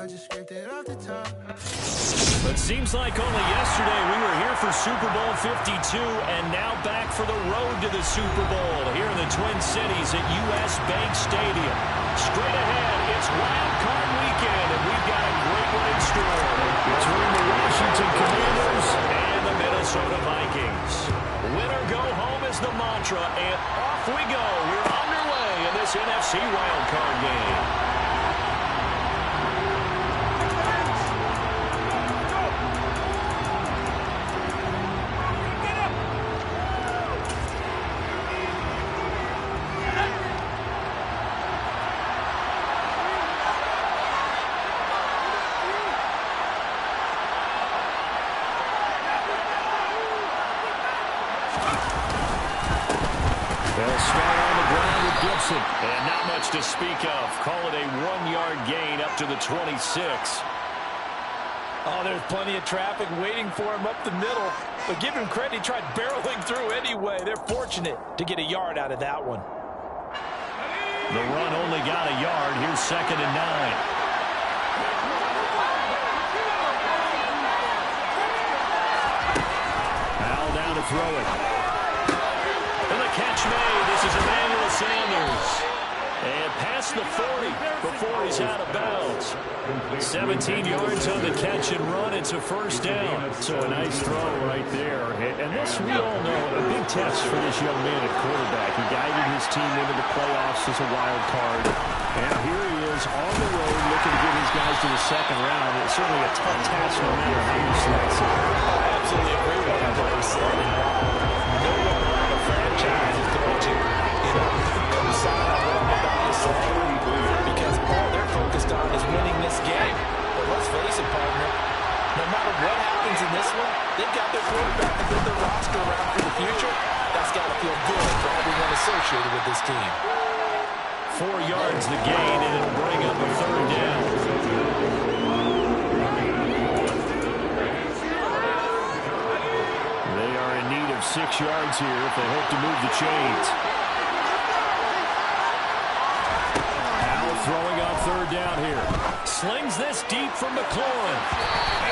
But seems like only yesterday we were here for Super Bowl 52 and now back for the road to the Super Bowl here in the Twin Cities at US Bank Stadium. Straight ahead, it's Wildcard Weekend, and we've got a great one in store between the Washington Commanders and the Minnesota Vikings. Win or go home is the mantra, and off we go. We're underway in this NFC Wildcard game. And not much to speak of. Call it a 1-yard gain up to the 26. Oh, there's plenty of traffic waiting for him up the middle. But give him credit, he tried barreling through anyway. They're fortunate to get a yard out of that one. The run only got a yard. Here's 2nd and 9. Al down to throw it. And the catch made. This is Emmanuel Sanders. And past the 40 before he's out of bounds. 17 yards on the catch and run. It's a first down. So a nice throw right there. And this, we all know, a big test for this young man at quarterback. He guided his team into the playoffs as a wild card. And here he is on the road looking to get his guys to the second round. It's certainly a tough task no matter how you slice it. I absolutely agree with what he said. No one around the franchise is going to, decide about his salary because all they're focused on is winning this game. But let's face it, partner, no matter what happens in this one, they've got their quarterback to build their roster around for the future. That's got to feel good for everyone associated with this team. 4 yards the gain, and it'll bring up a third down. They are in need of 6 yards here if they hope to move the chains. Throwing on third down here. Slings this deep from McLaurin.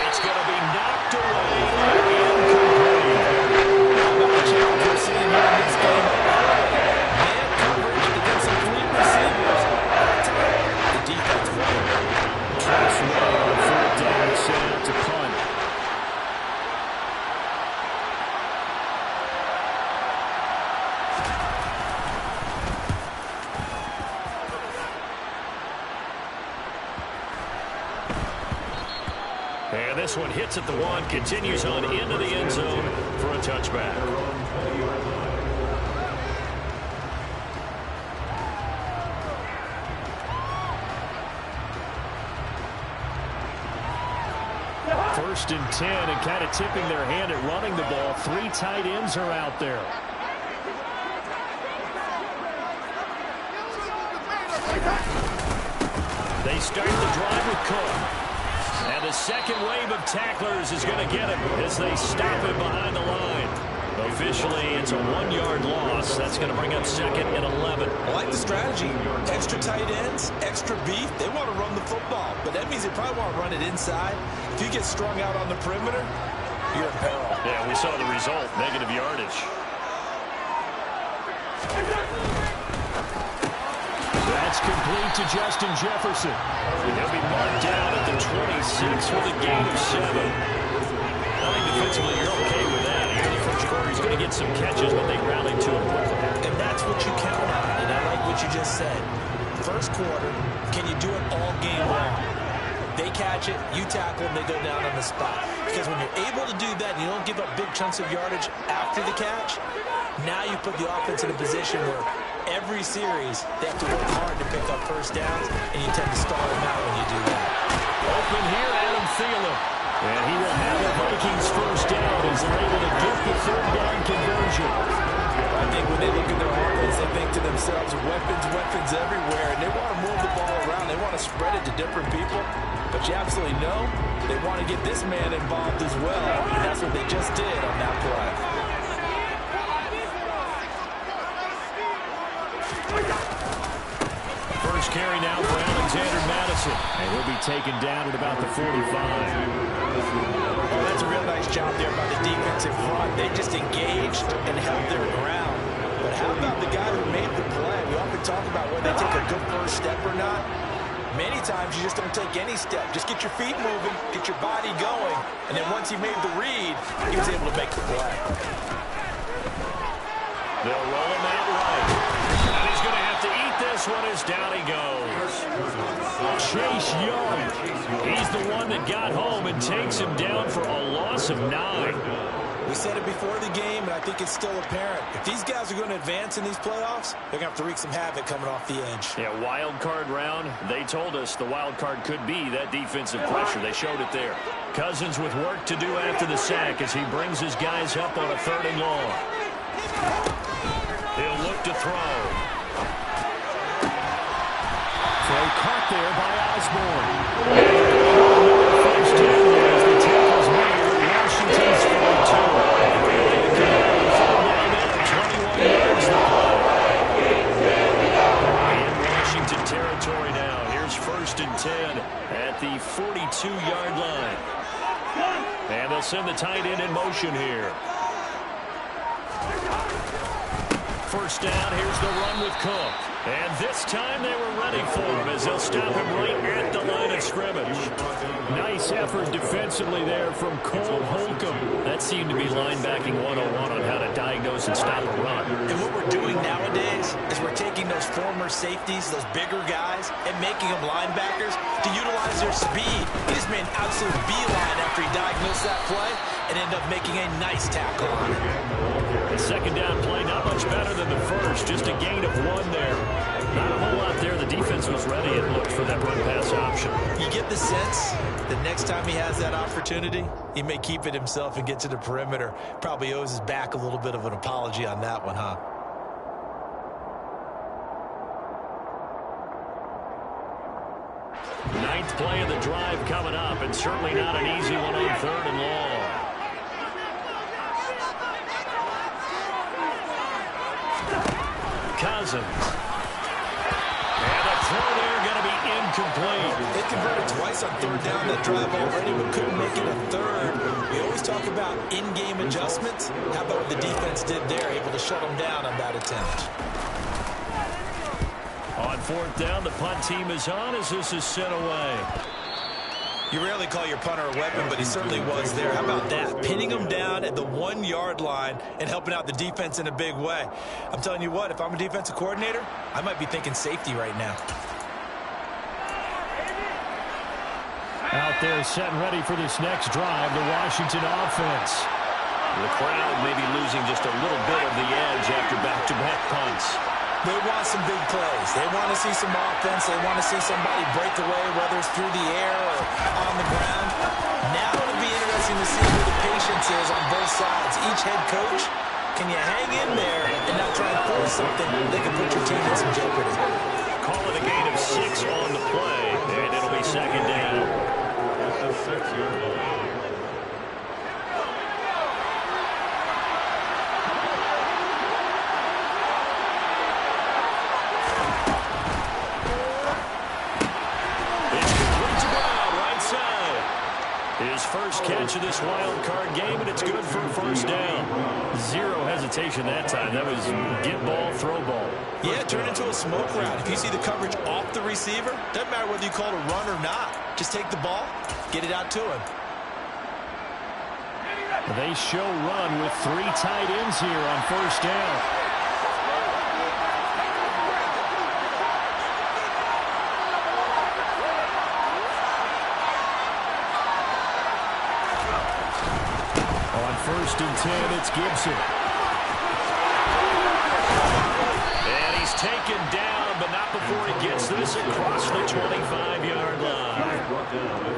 It's going to be knocked away. How about the challenge we're seeing here in this game? Man coverage against some elite receivers. The defense won. Trace away on third down and set out to punt. And this one hits at the 1, continues on into the end zone for a touchback. First and 10, and kind of tipping their hand at running the ball. 3 tight ends are out there. They start the drive with Cook. And the second wave of tacklers is going to get him as they stop him behind the line. Officially, it's a 1-yard loss. That's going to bring up 2nd and 11. I like the strategy. Extra tight ends, extra beef. They want to run the football, but that means they probably want to run it inside. If you get strung out on the perimeter, you're in peril. Yeah, we saw the result, negative yardage. That's complete to Justin Jefferson. He'll be marked down at the 26 with a gain of 7. I think defensively you're okay with that. Here in the first quarter, he's going to get some catches, but they rallied to him quickly. And that's what you count on, and I like what you just said. First quarter, can you do it all game long? They catch it, you tackle them, they go down on the spot. Because when you're able to do that, and you don't give up big chunks of yardage after the catch, now you put the offense in a position where every series they have to work hard to pick up first downs, and you tend to stall them out when you do that. Open here, Adam Thielen. And he will have the Vikings first down as they're able to get the third down conversion. I think when they look at their offense, they think to themselves, weapons everywhere, and they want to move the ball around. They want to spread it to different people. But you absolutely know they want to get this man involved as well, and that's what they just did on that play. First carry now for Alexander Madison. And he'll be taken down at about the 45. Well, that's a real nice job there by the defensive front. They just engaged and held their ground. But how about the guy who made the play? We often talk about whether they take a good first step or not. Many times you just don't take any step. Just get your feet moving, get your body going, and then once he made the read, he was able to make the play. They'll roll him out right. And he's going to have to eat this one as down he goes. Chase Young. He's the one that got home and takes him down for a loss of 9. We said it before the game, and I think it's still apparent. If these guys are going to advance in these playoffs, they're going to have to wreak some havoc coming off the edge. Yeah, wild card round. They told us the wild card could be that defensive pressure. They showed it there. Cousins with work to do after the sack as he brings his guys up on a 3rd and long. He'll look to throw. Throw caught there by Osborne. First down as the tackle's made at Washington's 42. In Washington territory now. Here's 1st and 10 at the 42-yard line. And they'll send the tight end in motion here. First down, here's the run with Cook. And this time they were ready for him as they'll stop him right at the line of scrimmage. Nice effort defensively there from Cole Holcomb. That seemed to be linebacking 101 on how to diagnose and stop a run. And what we're doing nowadays is we're taking those former safeties, those bigger guys, and making them linebackers to utilize their speed. He just made an absolute beeline after he diagnosed that play and ended up making a nice tackle on it. The second down play, not much better than the first. Just a gain of 1 there. Not a whole lot there. The defense was ready and looked for that run-pass option. You get the sense that next time he has that opportunity, he may keep it himself and get to the perimeter. Probably owes his back a little bit of an apology on that one, huh? Ninth play of the drive coming up, and certainly not an easy one on 3rd and long. Cousins. And a throw there going to be incomplete. They converted twice on 3rd down that drive already, but couldn't make it a 3rd. We always talk about in-game adjustments. How about what the defense did there, able to shut them down on that attempt? On 4th down, the punt team is on as this is sent away. You rarely call your punter a weapon, but he certainly was there. How about that? Pinning him down at the 1-yard line and helping out the defense in a big way. I'm telling you what, if I'm a defensive coordinator, I might be thinking safety right now. Out there set and ready for this next drive, the Washington offense. The crowd may be losing just a little bit of the edge after back-to-back punts. They want some big plays. They want to see some offense. They want to see somebody break away, whether it's through the air or on the ground. Now it'll be interesting to see who the patience is on both sides. Each head coach, can you hang in there and not try and force something that can put your team in some jeopardy? Call it a gain of 6 on the play, and it'll be 2nd down. His first catch of this wild card game, and it's good for a 1st down. 0 hesitation that time. That was get ball, throw ball. Yeah, turn into a smoke route. If you see the coverage off the receiver, doesn't matter whether you call it a run or not. Just take the ball, get it out to him. They show run with 3 tight ends here on 1st down. On 1st and 10, it's Gibson. And he's taken down, but not before he gets this across the 25-yard line.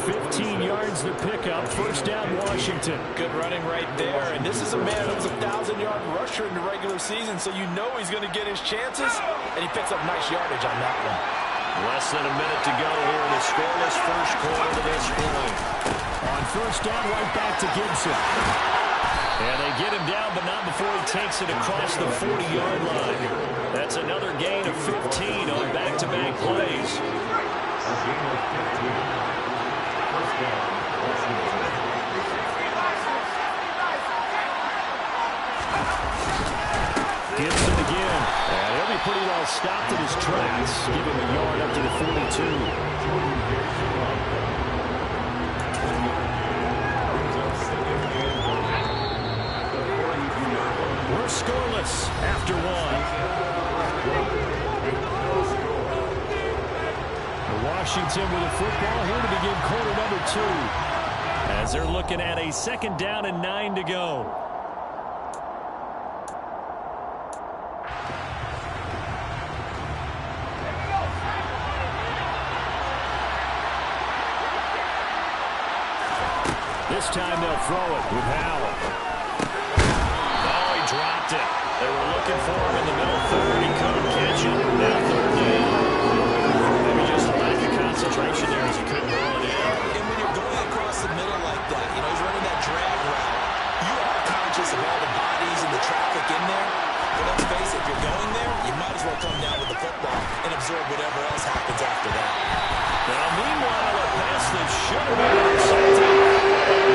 15 yards the pickup. 1st down, Washington. Good running right there. And this is a man that was a 1,000-yard rusher in the regular season, so you know he's going to get his chances. And he picks up nice yardage on that one. Less than a minute to go here in the scoreless first quarter to this point. On 1st down, right back to Gibson. And they get him down, but not before he takes it across the 40-yard line. That's another gain of 15 on back-to-back running plays. Gibson again. And he'll be pretty well stopped in his tracks. Give him a yard up to the 42. We're scoreless after one. Washington with the football here to begin quarter number 2. As they're looking at a 2nd down and 9 to go. This time they'll throw it with Howell. Oh, he dropped it. They were looking for him in the middle third. He couldn't catch it. Now 3rd down. Maybe just a lack of concentration there as he couldn't roll it in. And when you're going across the middle like that, you know, he's running that drag route. You are conscious of all the bodies and the traffic in there. But let's face it, if you're going there, you might as well come down with the football and absorb whatever else happens after that. Now, meanwhile, a pass that should have been intercepted.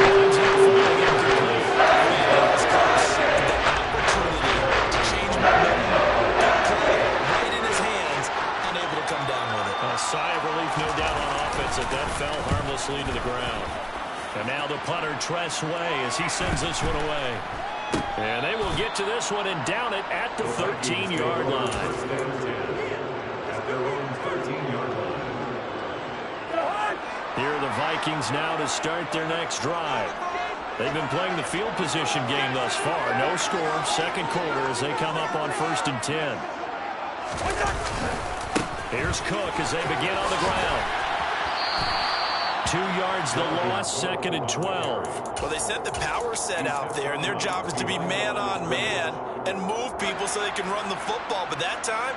Winds up falling incomplete. That was close. That opportunity to change momentum, that play right in his hands, unable to come down with it. A sigh of relief, no doubt, on offense that fell harmlessly to the ground. And now the punter, Tress Way, as he sends this one away. And they will get to this one and down it at the 13-yard line. Here are the Vikings now to start their next drive. They've been playing the field position game thus far. No score, 2nd quarter as they come up on 1st and 10. Here's Cook as they begin on the ground. 2 yards the loss, 2nd and 12. Well, they set the power set out there, and their job is to be man-on-man and move people so they can run the football. But that time,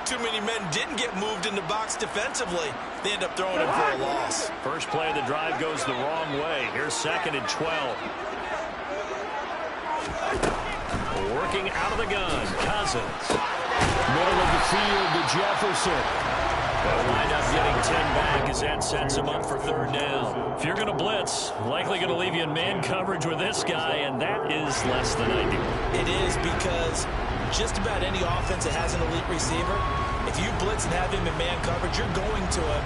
too many men didn't get moved in the box defensively. They end up throwing him for a loss. First play of the drive goes the wrong way. Here's 2nd and 12. Working out of the gun, Cousins. Middle of the field to Jefferson. They'll wind up getting 10 back as that sets him up for 3rd down. If you're going to blitz, likely going to leave you in man coverage with this guy, and that is less than ideal. It is, because just about any offense that has an elite receiver, if you blitz and have him in man coverage, you're going to him,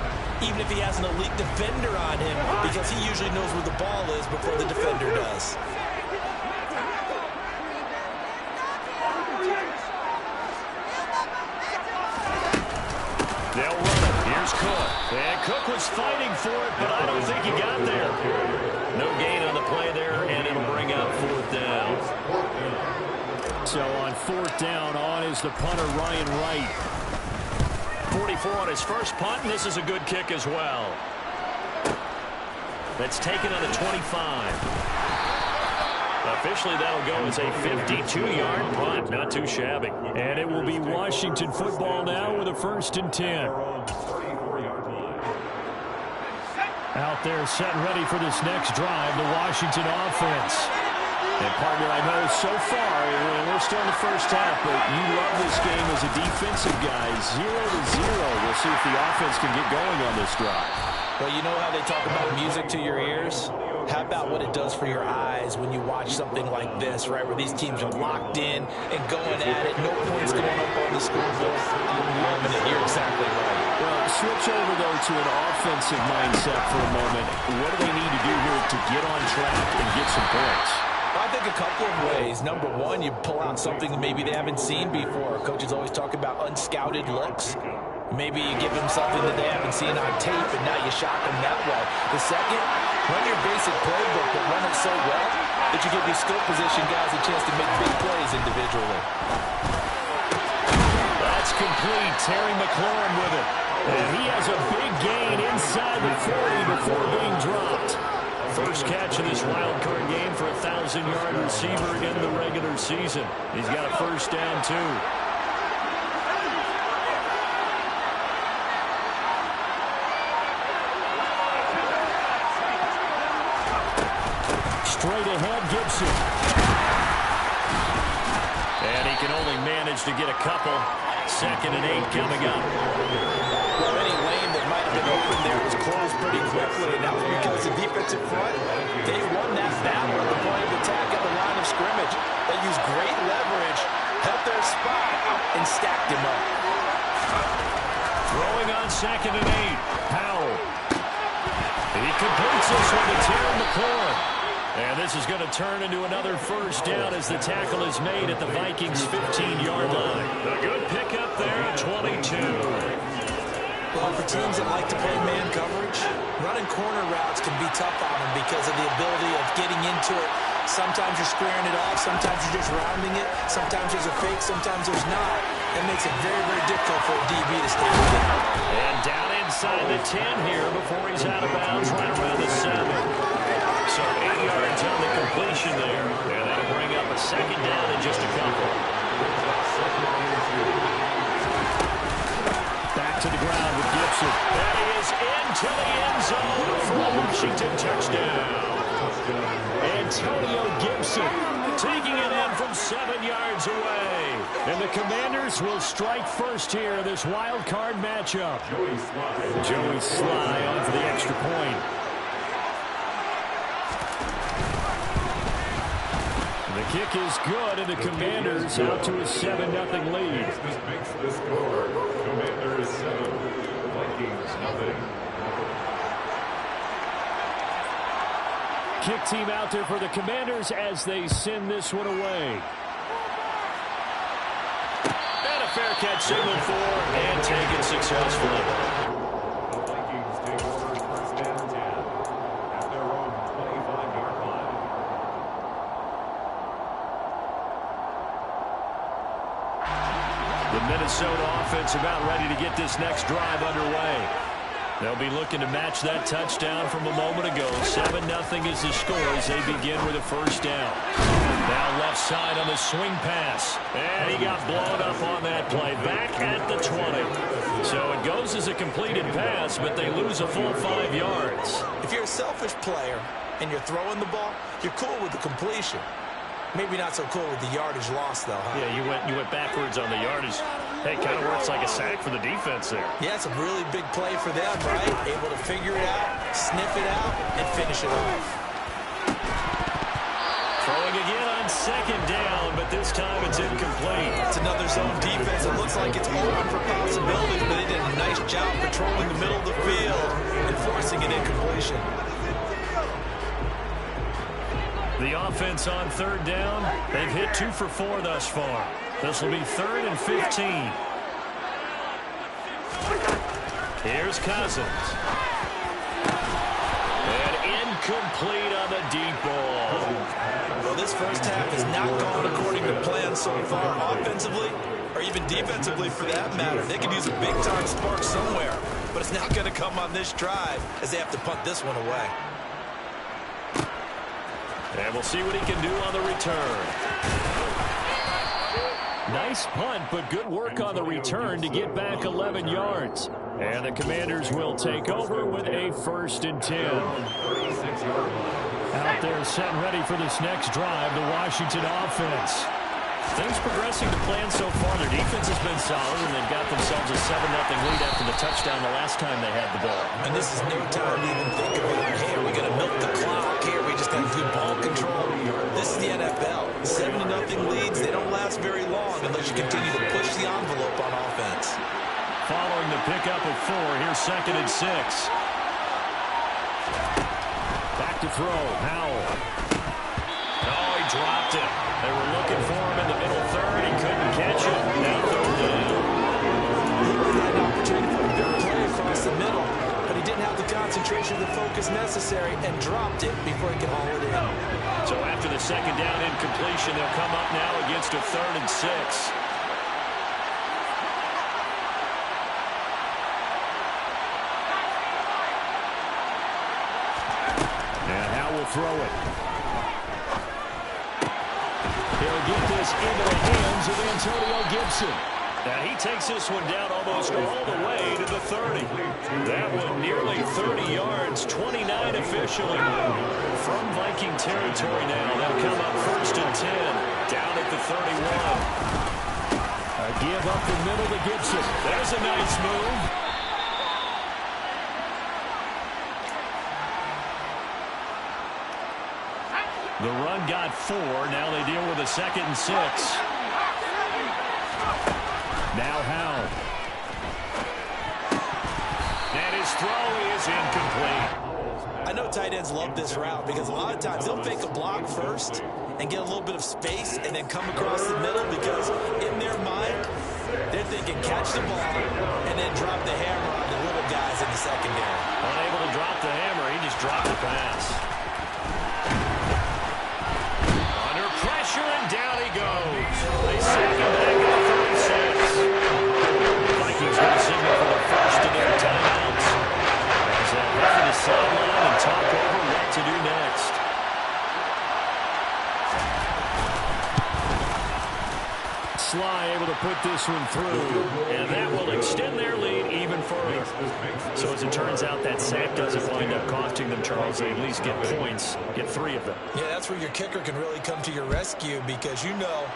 even if he has an elite defender on him, because he usually knows where the ball is before the defender does. They'll run it. Here's Cook. And Cook was fighting for it, but I don't think he got there. No gain on the play there, and it'll bring up 4th down. So on 4th down, on is the punter, Ryan Wright. 44 on his first punt, and this is a good kick as well. That's taken on the 25. Officially, that'll go as a 52-yard punt. Not too shabby. And it will be Washington football now with a 1st and 10. Out there set ready for this next drive, the Washington offense. And, partner, I know so far, we're still in the first half, but you love this game as a defensive guy. 0-0. We'll see if the offense can get going on this drive. Well, you know how they talk about music to your ears? How about what it does for your eyes when you watch something like this, right, where these teams are locked in and going at it, no points going up on the scoreboard. Loving it. You're exactly right. Well, switch over, though, to an offensive mindset for a moment. What do they need to do here to get on track and get some points? I think a couple of ways. Number one, you pull out something maybe they haven't seen before. Coaches always talk about unscouted looks. Maybe you give them something that they haven't seen on tape, and now you shock them that way. The second, run your basic playbook, but run it so well that you give your skill position guys a chance to make big plays individually. That's complete. Terry McLaurin with it. And he has a big gain inside the 40 before being dropped. First catch of this wild card game for a 1,000-yard receiver in the regular season. He's got a 1st down, too. Straight ahead, Gibson. And he can only manage to get a couple. 2nd and 8 coming up. Well, defensive front, they won that battle at the point of attack at the line of scrimmage. They used great leverage, held their spot, and stacked him up. Throwing on 2nd and 8. Powell. He completes this one to Terry McLaurin. And this is going to turn into another first down as the tackle is made at the Vikings' 15-yard line. A good pickup there at 22. Well, for teams that like to play man coverage, running corner routes can be tough on them because of the ability of getting into it. Sometimes you're squaring it off, sometimes you're just rounding it, sometimes there's a fake, sometimes there's not. It makes it very, very difficult for a DB to stay with it. And down inside the 10 here before he's out of bounds, right around the 7. So 8 yards on the completion there. And that'll bring up a second down in just a couple. Back to the ground with Gibson. That is into the end zone for a Washington touchdown. Antonio Gibson taking it in from 7 yards away. And the Commanders will strike first here in this wild card matchup. Joey Sly on for the extra point. The kick is good, and the Commanders out to a 7-0 lead. This makes the score. Commanders 7, Vikings 0. Kick team out there for the Commanders as they send this one away. And a fair catch signaled for and taken successfully. The Vikings take over first and 10 at their own 25-yard line. The Minnesota offense about ready to get this next drive underway. They'll be looking to match that touchdown from a moment ago. 7-0 is the score as they begin with a first down. Now left side on the swing pass. And he got blown up on that play. Back at the 20. So it goes as a completed pass, but they lose a full 5 yards. If you're a selfish player and you're throwing the ball, you're cool with the completion. Maybe not so cool with the yardage loss, though, huh? Yeah, you went backwards on the yardage. Hey, kind of works like a sack for the defense there. Yeah, it's a really big play for them, right? Able to figure it out, sniff it out, and finish it off. Throwing again on 2nd down, but this time it's incomplete. It's another zone defense. It looks like it's open for possibilities, but they did a nice job patrolling the middle of the field and forcing an incompletion. The offense on 3rd down, they've hit 2 for 4 thus far. This will be 3rd and 15. Here's Cousins. And incomplete on the deep ball. Well, this first half has not gone according to plan so far offensively, or even defensively for that matter. They could use a big-time spark somewhere, but it's not going to come on this drive as they have to punt this one away. And we'll see what he can do on the return. Nice punt, but good work on the return to get back 11 yards. And the Commanders will take over with a 1st and 10. Out there set and ready for this next drive, the Washington offense. Things progressing to plan so far. Their defense has been solid, and they've got themselves a 7-0 lead after the touchdown the last time they had the ball. And this is no time to even think about, hey, are we going to milk the clock here? We just have good ball control. This is the NFL. 7-0 leads, they don't last very long unless you continue to push the envelope on offense. Following the pickup of 4, here's 2nd and 6. Back to throw, Powell. Oh, he dropped it. They were looking for him in the middle 3rd. He couldn't catch it. Now 3rd down. He had an opportunity for a big play across the middle, but he didn't have the concentration or the focus necessary and dropped it before he could haul it in. So after the 2nd down incompletion, they'll come up now against a 3rd and 6. And Howe will throw it. He'll get this into the hands of Antonio Gibson. Now he takes this one down almost all the way to the 30. That one nearly 30 yards, 29 officially. From Viking territory now, they'll come up 1st and 10, down at the 31. A give up the middle to Gibson. There's a nice move. The run got 4. Now they deal with a 2nd and 6. Now Howell. And his throw is incomplete. I know tight ends love this route because a lot of times they'll fake a block first and get a little bit of space and then come across the middle because in their mind, they're thinking catch the ball and then drop the hammer on the little guys in the secondary. Unable to drop the hammer, he just dropped the pass. Under pressure and down he goes. They sack him back at 36. The Vikings going to signal for the first of their timeouts. As they head to the sideline and talk over what to do next. Sly able to put this one through, and that will extend their lead even further. So as it turns out, that sack doesn't wind up costing them, Charles. They at least get points, get 3 of them. Yeah, that's where your kicker can really come to your rescue because you know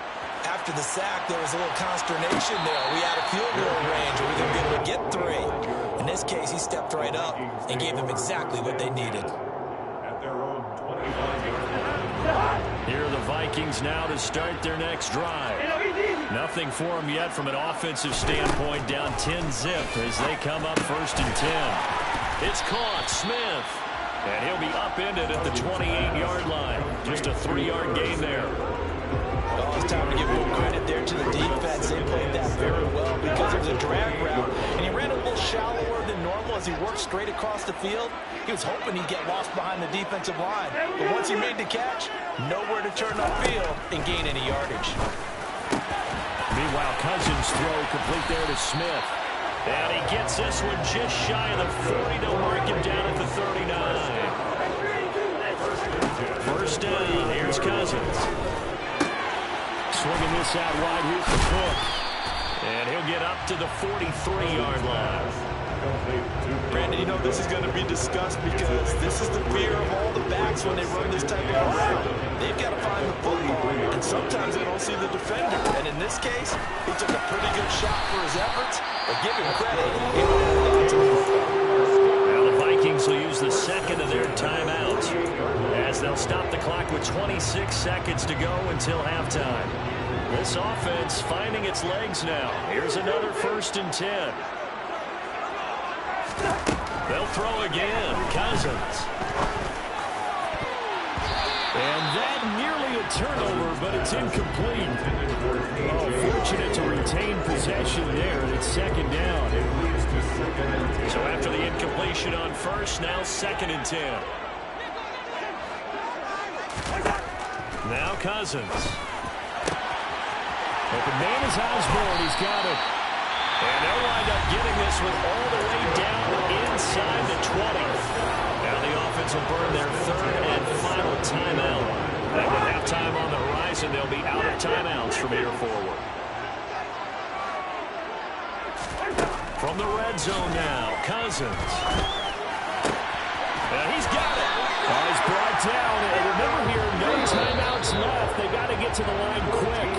after the sack there was a little consternation there. Are we out of field goal range? Are we going to be able to get 3? In this case, he stepped right up and gave them exactly what they needed. At their own 25-yard line. Here are the Vikings now to start their next drive. Nothing for them yet from an offensive standpoint, down 10-zip as they come up 1st and 10. It's caught, Smith. And he'll be upended at the 28-yard line. Just a 3-yard gain there. Well, it's time to give a little credit there to the defense. They played that very well because it was a drag route. And he ran a little shallower than normal as he worked straight across the field. He was hoping he'd get lost behind the defensive line. But once he made the catch, nowhere to turn upfield and gain any yardage. Meanwhile, Cousins' throw complete there to Smith. And he gets this one just shy of the 40. They'll mark him down at the 39. First down. Here's Cousins. Swinging this out wide. Here's the Cook. And he'll get up to the 43-yard line. Brandon, you know this is going to be discussed because this is the fear of all the backs when they run this type of route. They've got to find the football, and sometimes they don't see the defender. And in this case, he took a pretty good shot for his efforts, but give him credit. He held on to the football. Now the Vikings will use the 2nd of their timeouts as they'll stop the clock with 26 seconds to go until halftime. This offense finding its legs now. Here's another 1st and 10. They'll throw again. Cousins. And that nearly a turnover, but it's incomplete. Oh, fortunate to retain possession there. It's 2nd down. So after the incompletion on 1st, now 2nd and 10. Now Cousins. Open man is Osborne. He's got it. And they'll wind up getting this one all the way down inside the 20. Now the offense will burn their 3rd and final timeout. And with halftime on the horizon, they'll be out of timeouts from here forward. From the red zone now, Cousins. And he's got it. He's brought down. And remember here, no timeouts left. They got to get to the line quick.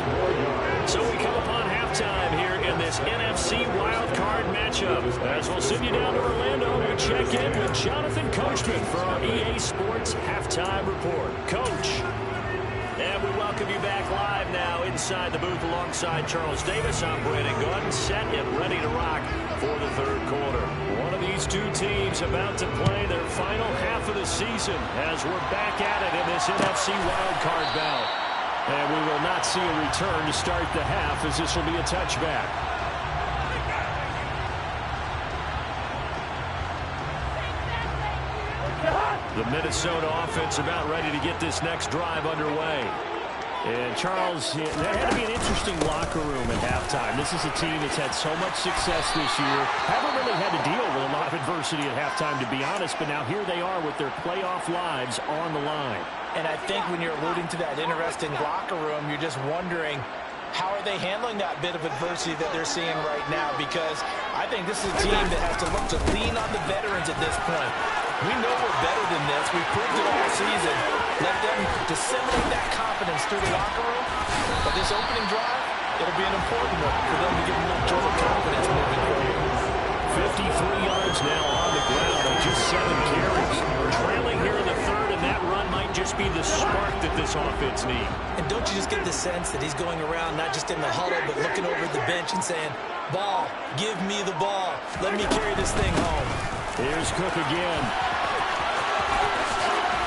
So we come upon halftime here in this NFC Wildcard matchup. As we'll send you down to Orlando, we check in with Jonathan Coachman for our EA Sports Halftime Report. Coach. And we welcome you back live now inside the booth alongside Charles Davis. I'm Brandon Gordon, set and ready to rock for the 3rd quarter. One of these two teams about to play their final half of the season as we're back at it in this NFC Wildcard bout. And we will not see a return to start the half as this will be a touchback. The Minnesota offense about ready to get this next drive underway. And Charles, that had to be an interesting locker room at halftime. This is a team that's had so much success this year. Haven't really had to deal with a lot of adversity at halftime, to be honest. But now here they are with their playoff lives on the line. And I think when you're alluding to that interesting locker room, you're just wondering, how are they handling that bit of adversity that they're seeing right now? Because I think this is a team that has to look to lean on the veterans at this point. We know we're better than this. We proved it all season. Let them disseminate that confidence through the locker room. But this opening drive, it'll be an important one for them to give them a little jolt of confidence moving forward. 53 yards now on the ground on just 7 carries. Trailing here in the 3rd, and that run might just be the spark that this this offense need. And don't you just get the sense that he's going around not just in the huddle, but looking over at the bench and saying, ball, give me the ball. Let me carry this thing home. Here's Cook again.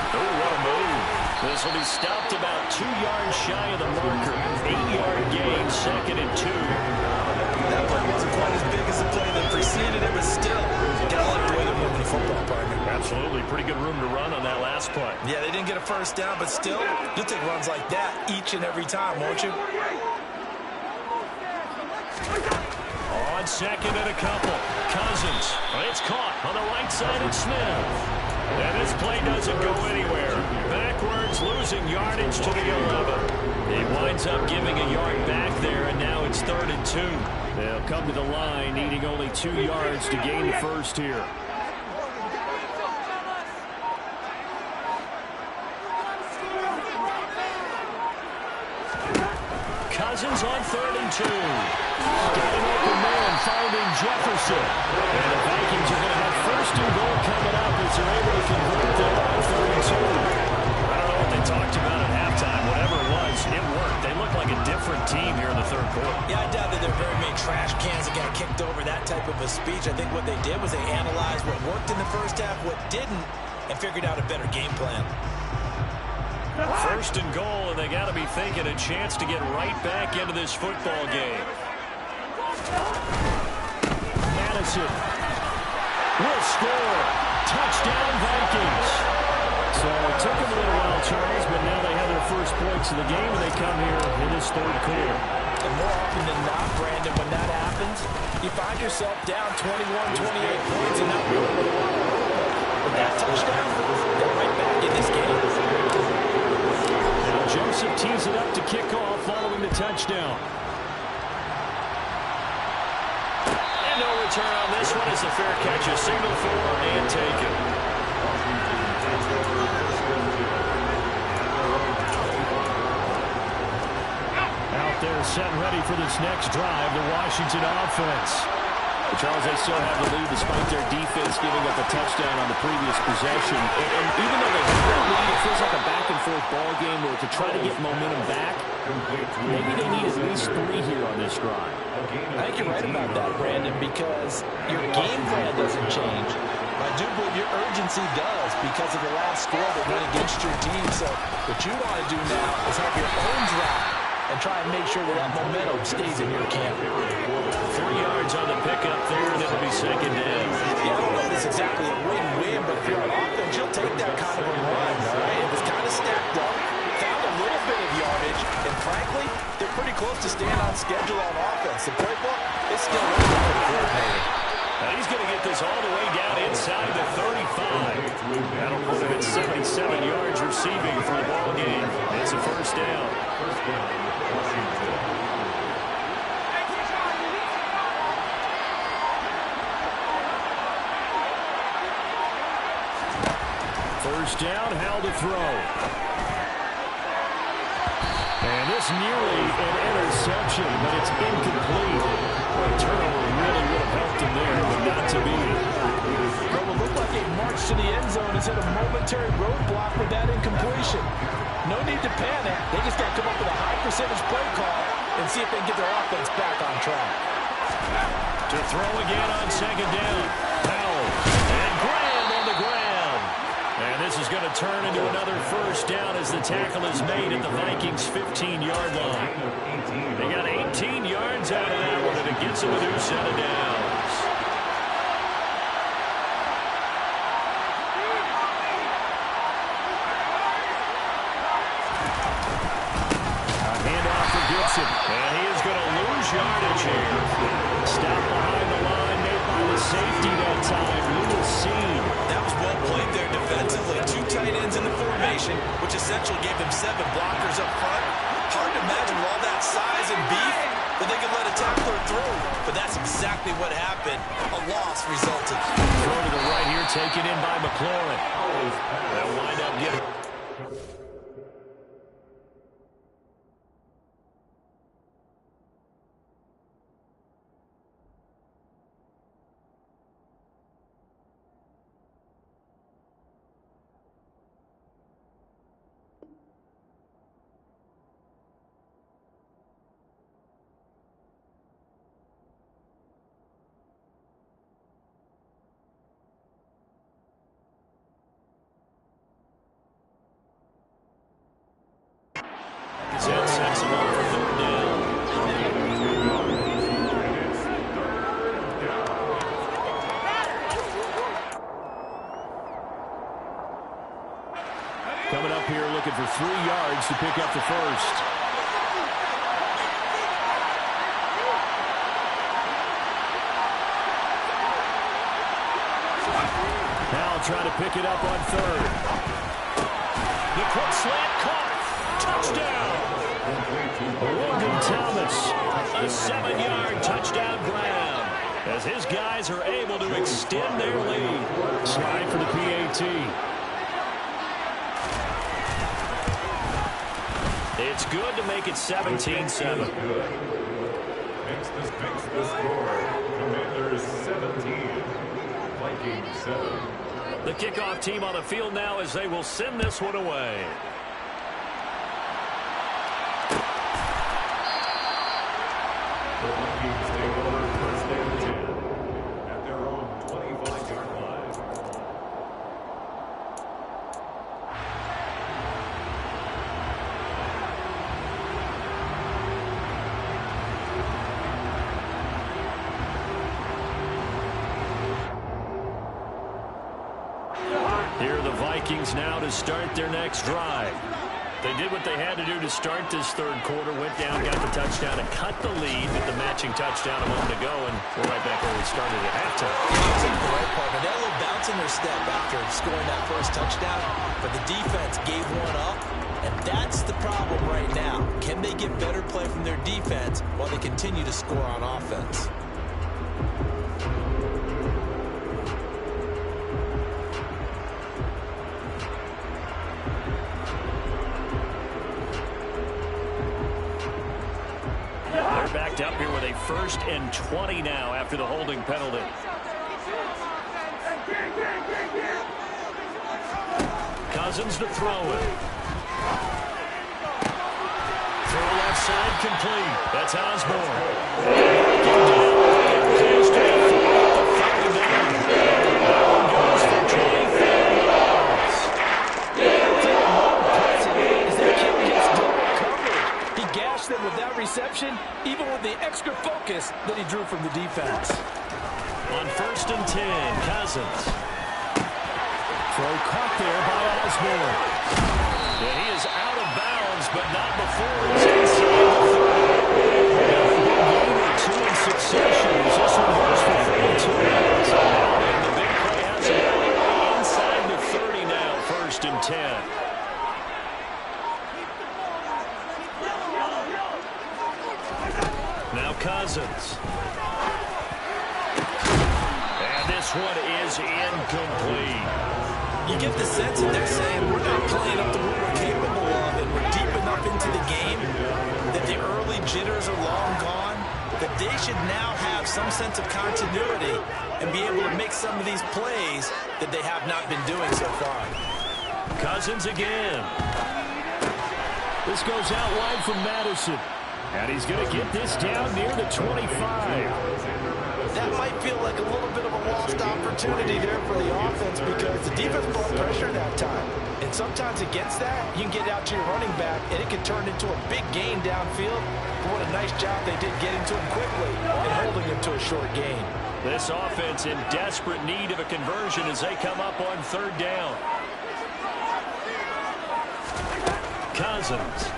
Oh, what a move. This will be stopped about 2 yards shy of the marker. 8-yard gain, 2nd and 2. That play wasn't quite as big as the play that preceded it, but still, you gotta like the way they're moving the football, partner. Absolutely. Pretty good room to run on that last play. Yeah, they didn't get a first down, but still, you'll take runs like that each and every time, won't you? On 2nd and a couple. Cousins. It's caught on the right side of Smith. And this play doesn't go anywhere. Backwards, losing yardage to the 11. He winds up giving a yard back there, and now it's 3rd and 2. They'll come to the line, needing only 2 yards to gain the first here. Cousins on 3rd and 2. Got an open man finding Jefferson. And the Vikings are going to have 1st and goal coming up as they're able to convert there on 3rd and 2. I don't know what they talked about at halftime. Whatever it was, it worked. They look like a different team here in the 3rd quarter. Yeah, I doubt that there are very many trash cans that got kicked over, that type of a speech. I think what they did was they analyzed what worked in the first half, what didn't, and figured out a better game plan. 1st and goal, and they got to be thinking a chance to get right back into this football game. Madison will score. Touchdown, Vikings. So it took them a little while, Charles, but now they have their first points of the game, and they come here in this 3rd quarter. And more often than not, Brandon, when that happens, you find yourself down 21, 28 points and not really what you want. With that touchdown, they're right back in this game. Now Joseph tees it up to kick off following the touchdown. And no return on this one as the fair catch is signaled for and taken. Out there set ready for this next drive, the Washington offense. Charles, they still have the lead despite their defense giving up a touchdown on the previous possession. And even though they have that lead, it feels like a back-and-forth ball game where to try to get momentum back, maybe they need at least 3 here on this drive. I think you're right about that, Brandon, because your game plan doesn't change. I do believe your urgency does because of the last score that went against your team. So what you want to do now is have your own drive and try and make sure that that momentum stays in your camp. 3 yards on the pickup there, and it'll be 2nd down. Yeah, I don't know if it's exactly a win-win, but if you're on offense, you'll take that kind of a run, all right? It was kind of stacked up, found a little bit of yardage, and frankly, they're pretty close to staying on schedule on offense. The playbook is still working for the coordinator. Now he's going to get this all the way down inside the 35. That'll put him at 77 yards receiving for the ball game. It's a 1st down. Washington. 1st down, Howell to throw. And this nearly an interception, but it's incomplete. A turnover really would have helped him there, but not to be. Well, it looked like a march to the end zone has hit a momentary roadblock with that incompletion. No need to panic. They just got to come up with a high percentage play call and see if they can get their offense back on track. To throw again on 2nd down. Howell and Graham on the ground. And this is going to turn into another 1st down as the tackle is made at the Vikings' 15-yard line. They got 18 yards out of that one, and it gets them a new set of downs. A handoff for Gibson, and he is going to lose yardage here. Stop behind the line made by the safety that time, Lewis Seen. That was well played there defensively. 2 tight ends in the formation, which essentially gave them 7 blockers up front. Hard to imagine with all that size and beef that they could let a tackler through. But that's exactly what happened. A loss resulted. Throw to the right here, taken in by McLaurin. They'll wind up getting... looking for 3 yards to pick up the first. Now trying to pick it up on third. The quick slant caught. Touchdown. Logan Thomas, a 7-yard touchdown grab, as his guys are able to extend their lead. Slide for the PAT. It's good to make it 17-7. Makes the score. Commanders 17. Vikings 7. The kickoff team on the field now as they will send this one away. The Vikings take over first and 10 at their own 25-yard line. Here are the Vikings now to start their next drive. They did what they had to do to start this third quarter, went down, got the touchdown, and cut the lead with the matching touchdown a moment ago, and we're right back where we started at halftime. That's the right part. They had a little bounce in their step after scoring that first touchdown, but the defense gave one up, and that's the problem right now. Can they get better play from their defense while they continue to score on offense? Backed up here with a 1st and 20 now after the holding penalty. Cousins to throw it. Throw left side complete. That's Osborne. Goes for 24 yards. Them with that reception, even with the extra focus that he drew from the defense. On 1st and 10, Cousins. Throw caught there by Osborne. Yeah, he is out of bounds, but not before he's inside the 30. 2 in succession. This one goes for 32. And the big play has it inside the 30 now, 1st and 10. Now Cousins. And this one is incomplete. You get the sense that they're saying we're not playing up to what we're capable of, and we're deep enough into the game that the early jitters are long gone, that they should now have some sense of continuity and be able to make some of these plays that they have not been doing so far. Cousins again. This goes out wide from Madison. And he's going to get this down near the 25. That might feel like a little bit of a lost opportunity there for the offense because the defense brought pressure that time. And sometimes against that, you can get out to your running back, and it can turn into a big gain downfield. But what a nice job they did getting to him quickly and holding him to a short gain. This offense in desperate need of a conversion as they come up on 3rd down. Cousins.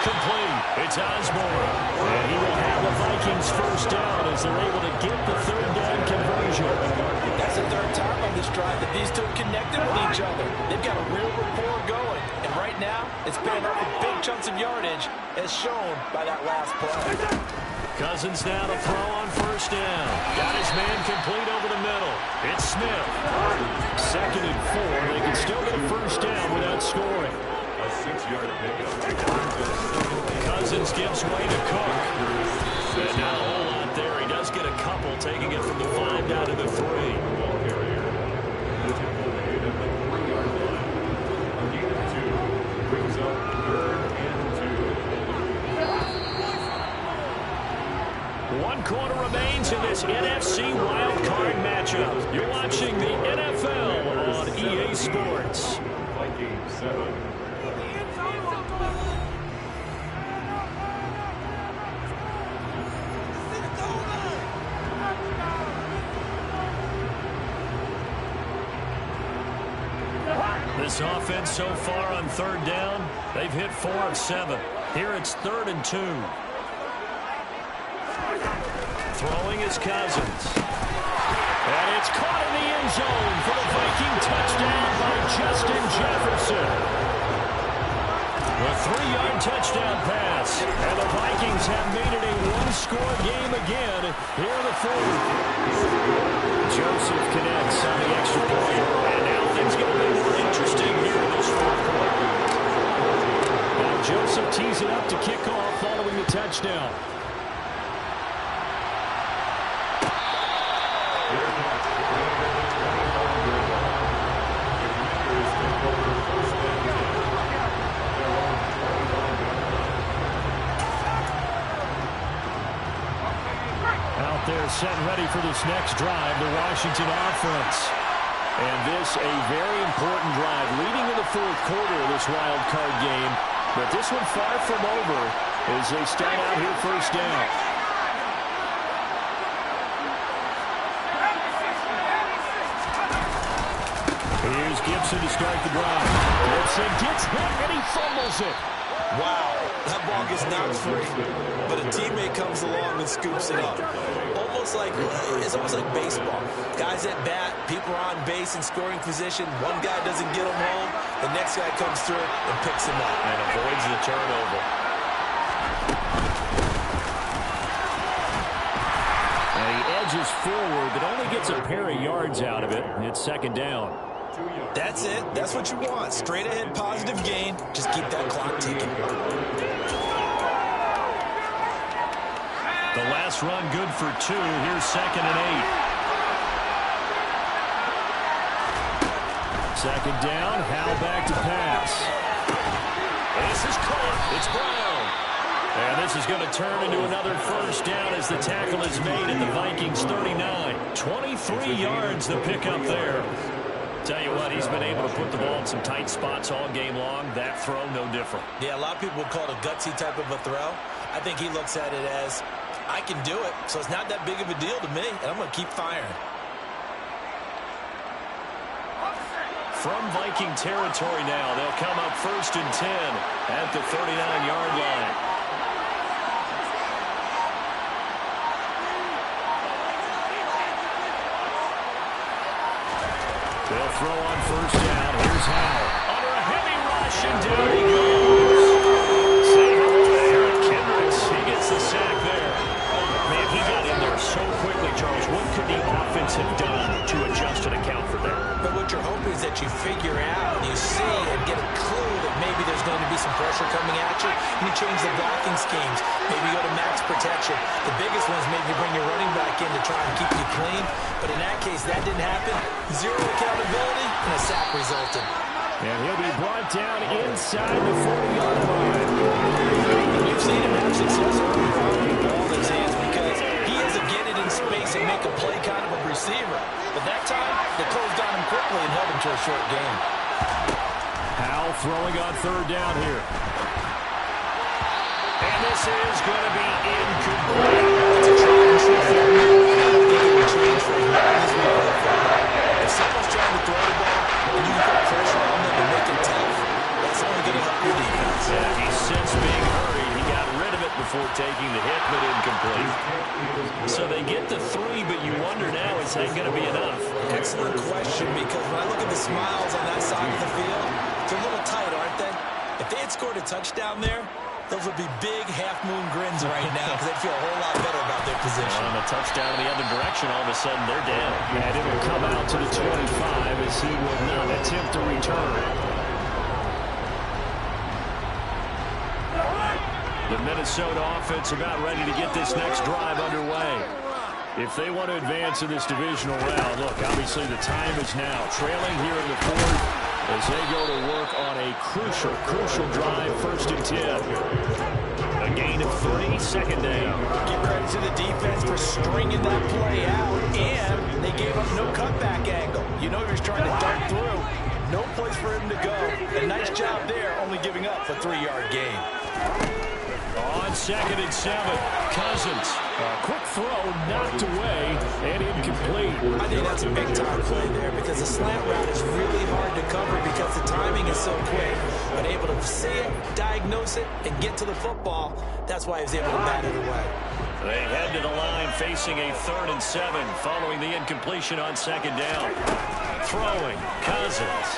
Complete. It's Osborne. And he will have the Vikings 1st down as they're able to get the 3rd down conversion. That's the 3rd time on this drive that these two have connected with each other. They've got a real rapport going. And right now, it's paying off with big chunks of yardage as shown by that last play. Cousins now to throw on 1st down. Got his man complete over the middle. It's Smith. 2nd and 4. They can still get a 1st down without scoring. A 6-yard pickup. Cousins gives way to Cook. And not a whole lot there. He does get a couple, taking it from the 5 down to the 3. Ball carrier. The typical gain at the 3-yard line. A gain of 2 brings up 3rd and 2. 1 quarter remains in this NFC Wildcard matchup. You're watching the NFL on EA Sports. Vikings 7. This offense so far on third down, they've hit 4 of 7. Here it's 3rd and 2. Throwing is Cousins. And it's caught in the end zone for the Viking touchdown by Justin Jefferson. A 3-yard touchdown pass. And the Vikings have made it a one-score game again here in the 4th. Joseph connects on the extra point. And now things going to be more interesting here in this 4th quarter. Now Joseph tees it up to kick off following the touchdown. They're set ready for this next drive, the Washington offense. And this a very important drive leading in the 4th quarter of this wild card game. But this one far from over as they start out here first down. Here's Gibson to start the drive. Gibson gets hit and he fumbles it. Wow, that ball gets knocked free, but a teammate comes along and scoops it up. It's almost like baseball. Guys at bat, people are on base in scoring position. One guy doesn't get him home, the next guy comes through and picks him up. And avoids the turnover. And he edges forward, but only gets a pair of yards out of it. It's 2nd down. That's it. That's what you want. Straight ahead, positive gain. Just keep that clock ticking. The last run good for 2. Here's 2nd and 8. 2nd down. Howell back to pass. This is caught. It's Brown. And this is going to turn into another first down as the tackle is made at the Vikings 39. 23 yards the pickup there. Tell you what, he's been able to put the ball in some tight spots all game long. That throw, no different. Yeah, a lot of people would call it a gutsy type of a throw. I think he looks at it as, I can do it, so it's not that big of a deal to me, and I'm going to keep firing. From Viking territory now, they'll come up 1st and 10 at the 39-yard line. They'll throw on 1st down. Here's Howell. Under a heavy rush, and down he goes. Say hello to Eric Kendricks. He gets the sack there. Man, he got in there so quickly, Charles. What could the offense have done to adjust and account for that? But what you're hoping is that you figure out, you see, and get a clue that maybe there's going to be some pressure coming at you, and you change the blocking schemes. Maybe go to max protection. The biggest one is maybe bring your running back in to try and keep you clean. But in that case, that didn't happen. Zero accountability, and a sack resulted. And he'll be brought down inside the 40-yard line. We've seen him have success early on with the ball in his hands because he has to get it in space and make a play kind of a receiver. But that time, they closed on him quickly and held him to a short gain. Howell throwing on 3rd down here. And this is going to be incomplete. It's a trial and true thing. I don't think it would change for as long as we go forward. If someone's trying to throw the ball and you can put pressure on them and make it tough, that's only going to help your defense. Yeah, he's since being hurried. He got rid of it before taking the hit, but incomplete. So they get the 3, but you wonder now, is that going to be enough? Excellent question, because when I look at the smiles on that side of the field, they're a little tight, aren't they? If they had scored a touchdown there, those would be big half-moon grins right now because they'd feel a whole lot better about their position. On a touchdown in the other direction, all of a sudden they're down. And it will come out to the 25 as he will not attempt to return. The Minnesota offense about ready to get this next drive underway. If they want to advance in this divisional round, look, obviously the time is now. Trailing here in the 4th as they go to work on a crucial drive, 1st and 10. A gain of 3, 2nd down. Give credit to the defense for stringing that play out, and they gave up no cutback angle. You know he was trying to dart through. No place for him to go. A nice job there, only giving up a 3-yard gain. On 2nd and 7, Cousins. A quick throw, knocked away, and incomplete. I think that's a big-time play there because the slant route is really hard to cover because the timing is so quick. But able to see it, diagnose it, and get to the football, that's why he was able to bat it away. They head to the line facing a 3rd and 7 following the incompletion on 2nd down. Throwing, Cousins.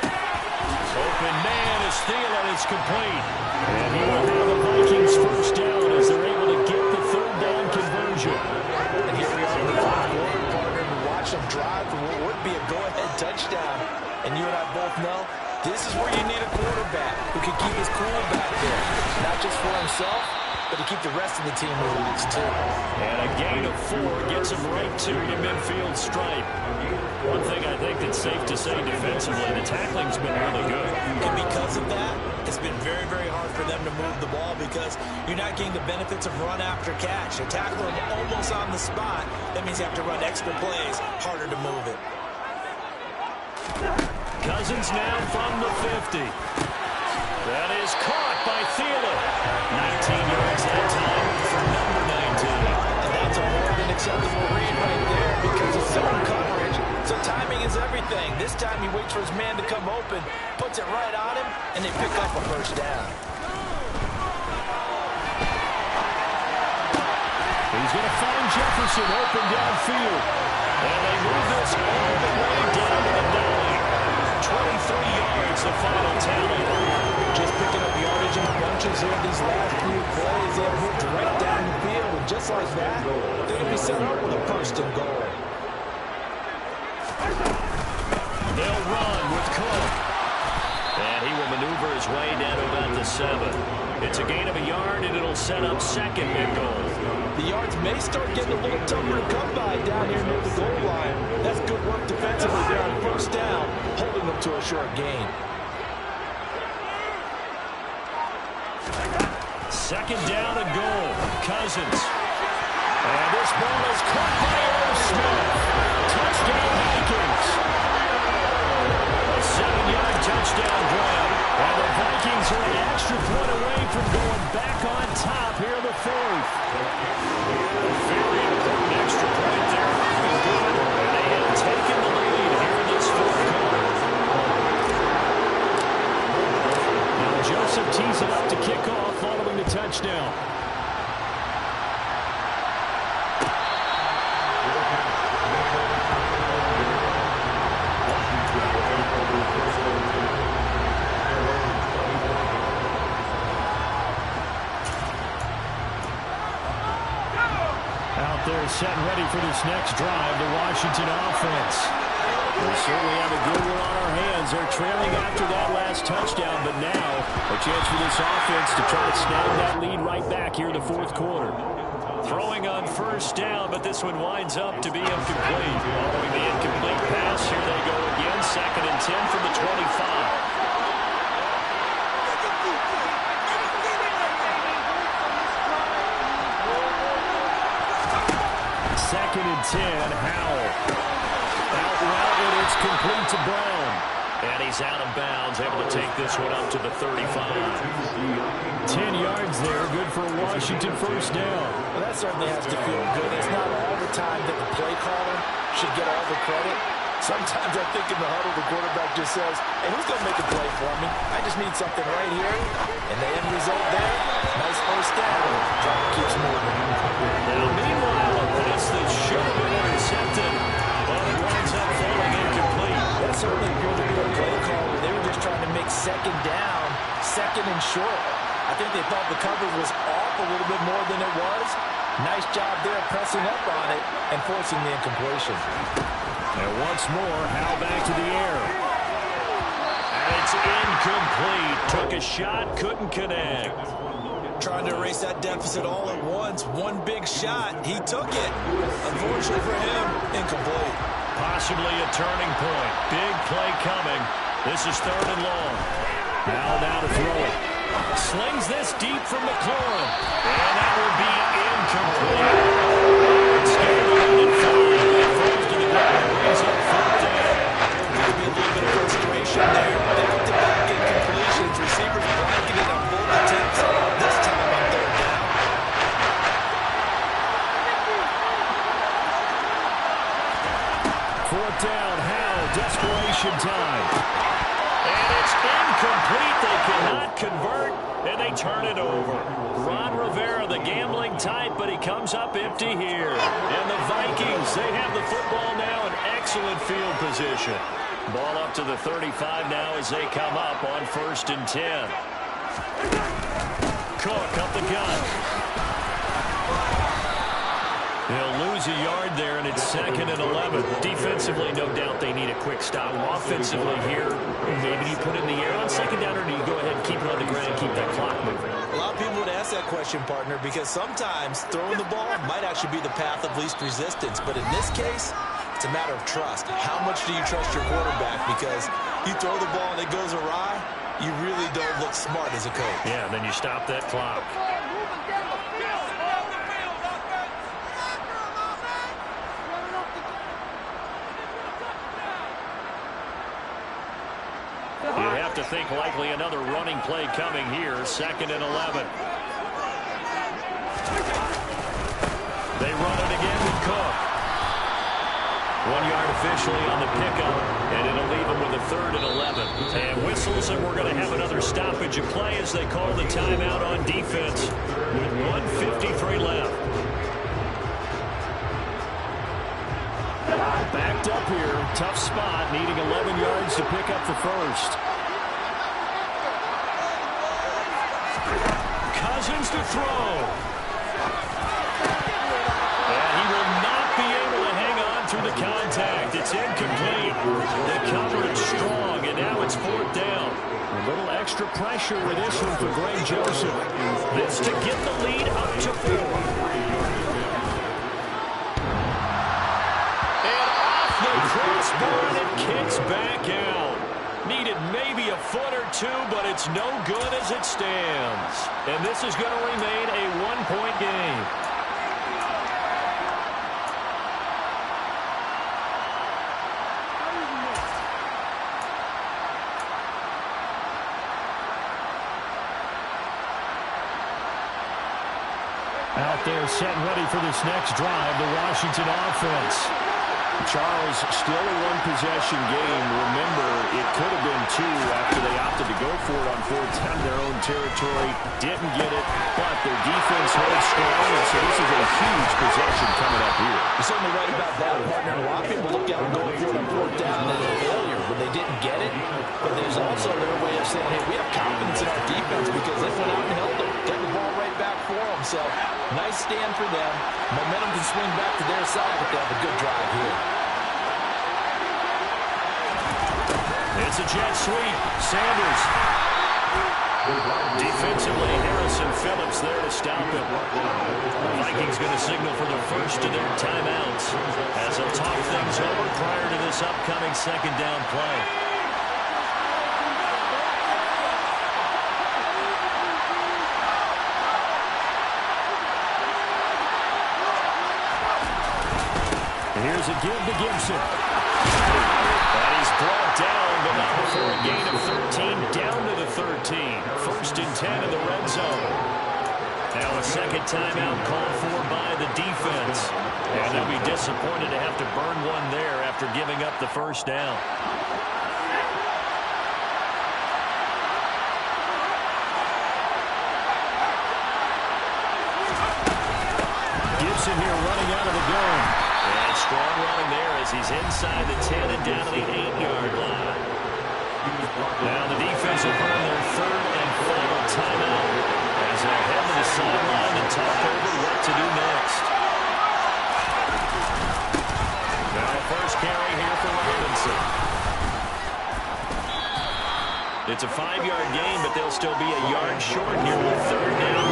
Open man is Thielen, it's complete. And he will have the Vikings first down as they're able to get the 3rd down conversion. And here we are in the 4th quarter, partner, and watch them drive for what would be a go-ahead touchdown. And you and I both know this is where you need a quarterback who can keep his cool back there. Not just for himself, but to keep the rest of the team relaxed too. And a gain of 4 gets him right to the midfield stripe. One thing I think that's safe to say defensively, the tackling's been really good. And because of that, it's been very, very hard for them to move the ball because you're not getting the benefits of run after catch. You're tackling them almost on the spot. That means you have to run extra plays, harder to move it. Cousins now from the 50. That is caught by Thielen. 19 yards that time for number 19. And that's a more than acceptable read right there because of zone coverage. So timing is everything. This time he waits for his man to come open, puts it right on him, and they pick up a first down. He's going to find Jefferson open downfield. And they move this all the way down to the 9. 23 yards, the final tally. Just picking up yardage in bunches here these last few plays. They have moved right down the field, and just like that, they're going to be set up with a 1st and goal. They'll run with Cook. And he will maneuver his way down to about the 7. It's a gain of a yard, and it'll set up 2nd and goal. The yards may start getting a little tougher to come by down here near the goal line. That's good work defensively there on 1st down, holding them to a short gain. 2nd down and goal. Cousins. And this ball is caught by Irv Smith. Touchdown Vikings. A 7-yard touchdown grab. And the Vikings are an extra point away from going back on top here in the 4th. A very important extra point there. Good. And they have taken the lead here in this 4th quarter. Now Joseph tees it up to kick off following the touchdown. Out there set ready for this next drive, the Washington offense. We certainly have a good one on our hands. They're trailing after that last touchdown, but now a chance for this offense to try to snag that lead right back here in the 4th quarter. Throwing on 1st down, but this one winds up to be incomplete. Following the incomplete pass, here they go again. 2nd and 10 from the 25. 2nd and 10, Howell. Out route, and it's complete to Brown. And he's out of bounds, able to take this one up to the 35. 10 yards there, good for a Washington 1st down. Well, that certainly has to feel good. It's not all the time that the play caller should get all the credit. Sometimes I think in the huddle, the quarterback just says, hey, who's going to make a play for me? I just need something right here. And the end result there, nice 1st down. Drive keeps moving. Now, meanwhile, a pass that should have been intercepted, but it winds up falling incomplete. That certainly appeared to be a play caller. They were just trying to make 2nd down, 2nd and short. I think they thought the coverage was off a little bit more than it was. Nice job there pressing up on it and forcing the incompletion. And once more, Howell back to the air. And it's incomplete. Took a shot, couldn't connect. Trying to erase that deficit all at once. One big shot. He took it. Unfortunately for him, incomplete. Possibly a turning point. Big play coming. This is 3rd and long. Now to throw it. Slings this deep from McLaurin. And that will be incomplete. It's going to 5. Falls to the ground. He's up 4th down. Maybe a little bit of frustration there. Back-to-back incompletions. Receivers blanketed on both attempts. This time on 3rd down. Fourth down, how? Desperation time. And it's incomplete. They cannot convert, and they turn it over. Ron Rivera, the gambling type, but he comes up empty here. And the Vikings, they have the football now in excellent field position. Ball up to the 35 now as they come up on 1st and 10. Cook up the gun. He'll lose a yard there, and it's 2nd and 11. Defensively, no doubt they need a quick stop. Offensively here, maybe you put it in the air on 2nd down, or do you go ahead and keep it on the ground and keep that clock moving? A lot of people would ask that question, partner, because sometimes throwing the ball might actually be the path of least resistance. But in this case, it's a matter of trust. How much do you trust your quarterback? Because you throw the ball and it goes awry, you really don't look smart as a coach. Yeah, and then you stop that clock. You have to think likely another running play coming here. 2nd and 11. They run it again with Cook. 1 yard officially on the pickup, and it'll leave them with a 3rd and 11. And whistles, and we're going to have another stoppage of play as they call the timeout on defense with 1:53 left. Backed up here, tough spot, needing 11 yards to pick up the first. Cousins to throw. And he will not be able to hang on through the contact. It's incomplete. The coverage strong, and now it's 4th down. A little extra pressure with this one for Greg Joseph. This to get the lead up to 4. Crossbar, and it kicks back out. Needed maybe a foot or two, but it's no good as it stands. And this is going to remain a 1-point game. Out there set and ready for this next drive, the Washington offense. Charles, still a one-possession game. Remember, it could have been 2 after they opted to go for it on 4th down their own territory. Didn't get it, but their defense holds strong, and so this is a huge possession coming up here. You're certainly right about that, partner. A lot of people look at them going for it on 4th down as a failure when they didn't get it. But there's also their way of saying, hey, we have confidence in our defense because they went out and held them. Get the ball right back for them. So, nice stand for them. Momentum can swing back to their side, but they have a good drive here. It's a jet sweep. Sanders. Defensively, Harrison Phillips there to stop him. The Vikings going to signal for the first of their timeouts as they'll talk things over prior to this upcoming 2nd down play. Here's a give to Gibson. And he's brought down, but not before a gain of 13, down to the 13. 1st and 10 in the red zone. Now a 2nd timeout called for by the defense. And they'll be disappointed to have to burn one there after giving up the 1st down. Gibson here running out of the gun. And strong running there as he's inside the 10 and down to the 8-yard line. Now the defense will burn their 3rd and final timeout as they head to the sideline and talk over what to do next. Now first carry here for Robinson. It's a 5-yard gain, but they'll still be a yard short here with 3rd down.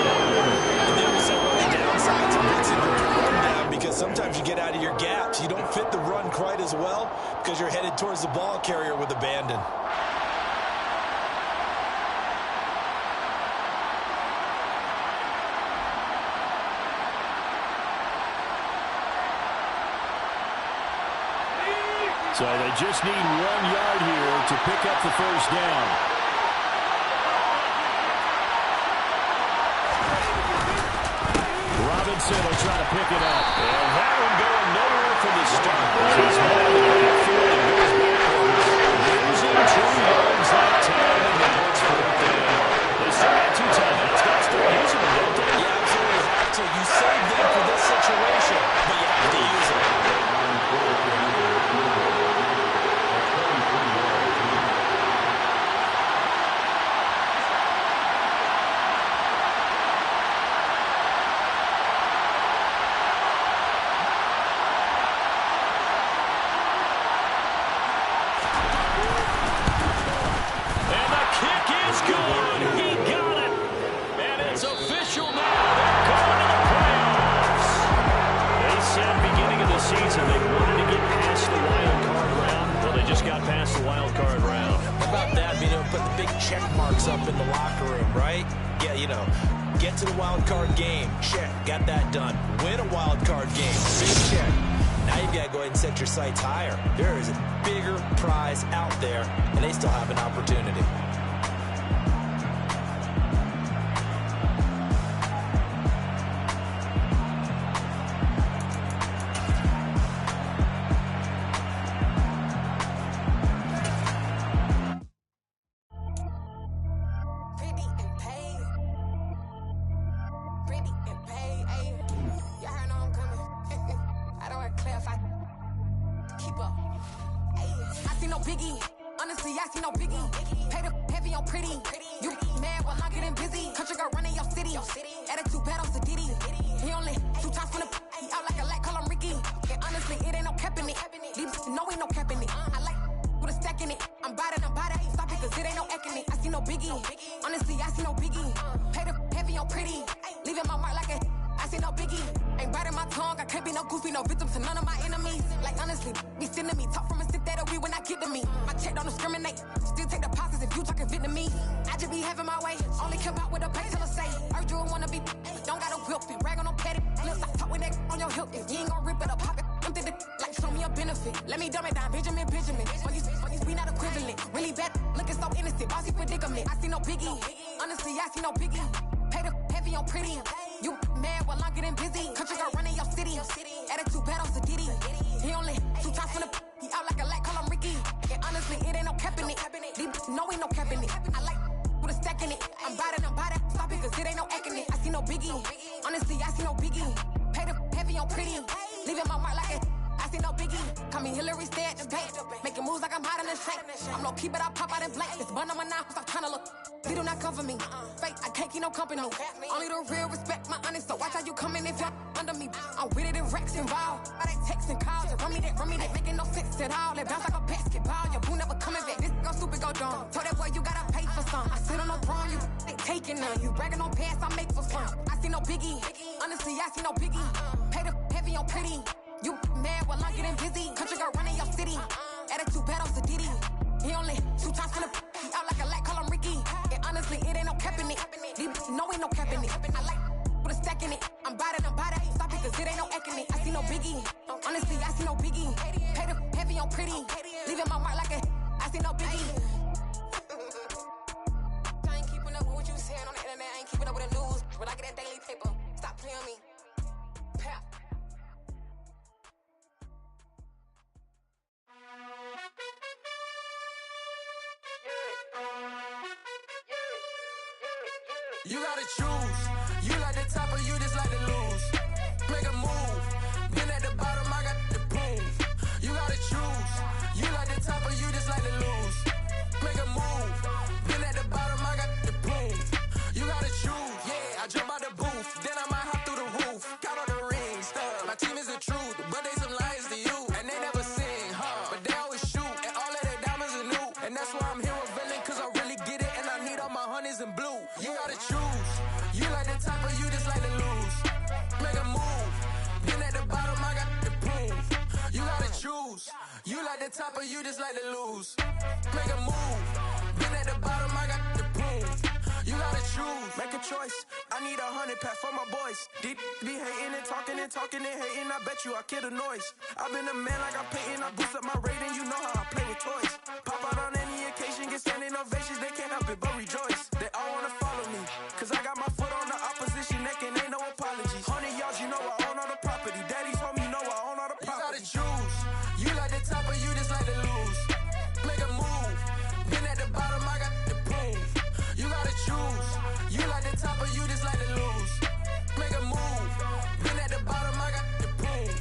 There was so much downside to mixing with your run down because sometimes you get out of your gaps. You don't fit the run quite as well because you're headed towards the ball carrier with abandon. So they just need 1 yard here to pick up the 1st down. Robinson will try to pick it up. And that one going nowhere from the start. check marks up in the locker room, right? Yeah, you know, get to the wild card game. Check, got that done. Win a wild card game. Big check. Now you've got to go ahead and set your sights higher. There is a bigger prize out there, and they still have an opportunity. Only the real respect my honest, so watch how you coming if you're under me. I'm with it in Rex involved. All that text and calls, you run me that, making no sense at all. It bounce like a basketball, your boo never coming back. This go stupid, go dumb. Told that boy you gotta pay for some. I sit on no throne, you ain't taking none. You bragging on past, I make for fun. I see no biggie, honestly, I see no biggie. Pay the heavy on pretty. You mad while I'm getting busy. Country girl running your city. Attitude bad on Sadiddy. He only 2 times from the he out like a light, call him Ricky. And honestly, it ain't no cap in it. No, ain't no cap in it. I like with a stack in it. I'm about it. Stop it, cause it ain't no acting it. I see no biggie. Honestly, I see no biggie. Pay the heavy on pretty. Leaving my mark like I see no biggie. I ain't keeping up with what you saying on the internet. I ain't keeping up with the news. When I get that daily paper, stop playing me. Pap. You gotta choose. You like the top or you just like to lose. Make a move. Been at the bottom, I got the proof. You gotta choose. You like the top or you just like to lose. Make a move. Been at the bottom, I got the proof. You gotta choose. Yeah, I jump out the booth. Then I might hop through the roof. Count on the rings. My team is the truth, but they some liars to you. And they never sing, but they always shoot. And all of their diamonds are new. And that's why I'm here revealing, cause I really get it. And I need all my honeys in blue. You gotta choose. You like the top or you just like to lose. Make a move. Been at the bottom, I got the proof. You gotta choose. You like the top or you just like to lose. Make a move. Been at the bottom, I got the proof. You gotta choose. Make a choice. I need 100 pack for my boys. Deep be hating and talking and hating. I bet you I kill the noise. I've been a man like I'm Peyton. I boost up my rating. You know how I play with toys. Pop out on any occasion, get standing ovations. They can't help it but rejoice. They all wanna follow me, cause I got my foot on the opposition neck and ain't no apologies. 100 yards, you know I own all the property. Daddy's home, you know I own all the property. You gotta choose. You like the top or you just like to lose. Make a move. Been at the bottom, I got the proof. You gotta choose. You like the top or you just like to lose. Make a move. Been at the bottom, I got the proof.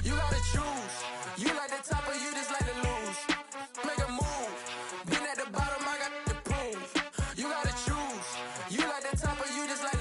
You gotta choose. You like the top or you just like to lose. Make a move. Been at the bottom, I got the proof. You gotta choose. You like the top or you just like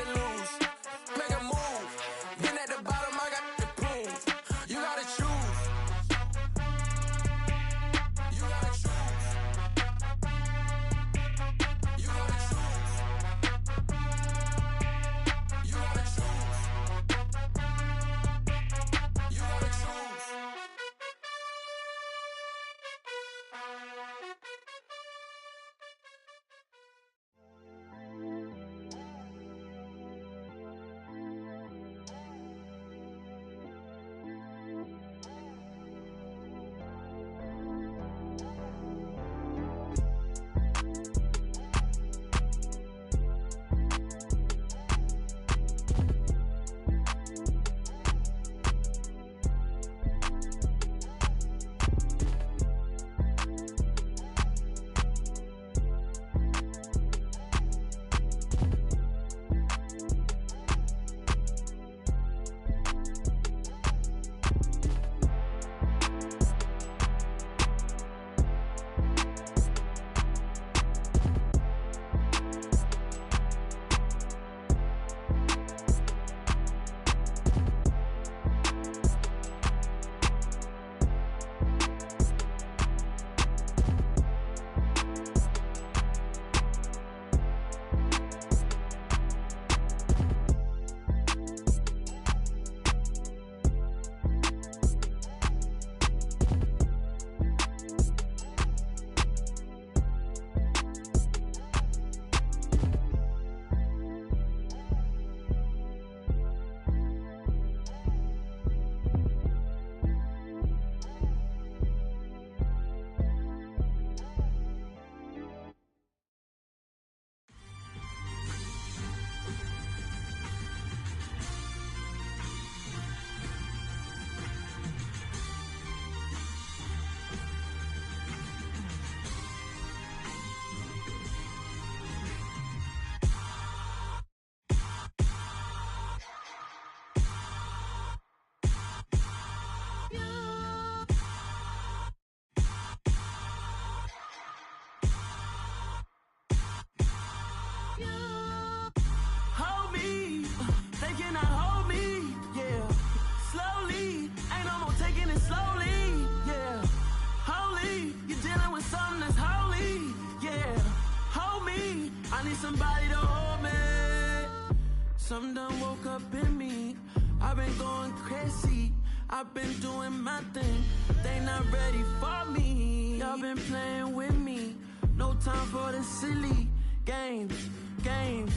up in me. I've been going crazy, I've been doing my thing. They not ready for me. Y'all been playing with me. No time for the silly games. Damn,